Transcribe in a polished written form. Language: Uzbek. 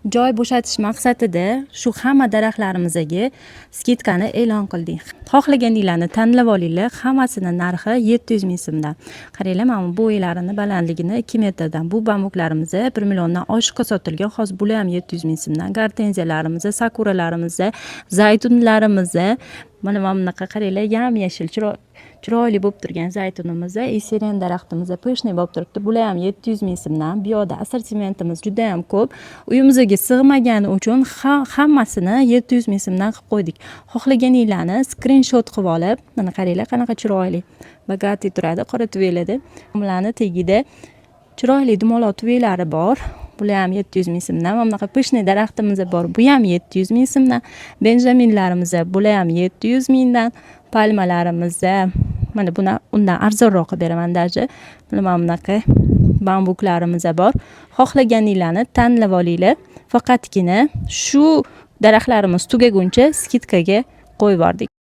joy bo'shatish maqsadida shu hamma daraxtlarimizga skidkani e'lon qildik. Xohlaganinglarni tanlab olinglar. Hammasini narxi 700 ming so'mdan. Qaranglar, mana bu bo'ylarini, balandligini 2 metrdan. Bu bambuklarimiz 1 milliondan oshiqqa sotilgan. Hozir bular ham 700 ming so'mdan. Gortenziyalarimiz, sakuralarimiz, zaytunlarimiz, mana bunaqa qaranglar, yam-yashil chiroyli bo'lib turgan zaytunimiz, eseren daraxtimiz pishni bo'lib turibdi. Bular ham 700 ming so'mdan. Bu yoqda assortimentimiz juda ham ko'p. Uyimizga sig'magani uchun hammasini 700 ming so'mdan qilib qo'ydik. Xohlaganinglarni skrinshot qilib olib, mana qaranglar qanaqa chiroyli. Bagati turadi, qora tuvaklarda. Ularni tagida chiroyli dumaloq tuvaklari bor. Bular ham 700 ming so'mdan. Mana bunaqa pishni daraxtimiz bor. Bu ham 700 ming so'mdan. Benjaminlarimiz bular ham 700 mingdan. Palmalarimiz mana buni undan arzonroq qilib beraman daji. Mana bunaqa bambuklarimiz bor. Xohlaganinglarni tanlab olinglar. Faqatgina shu daraxtlarimiz tugaguncha skidkaga qo'yib yubordik.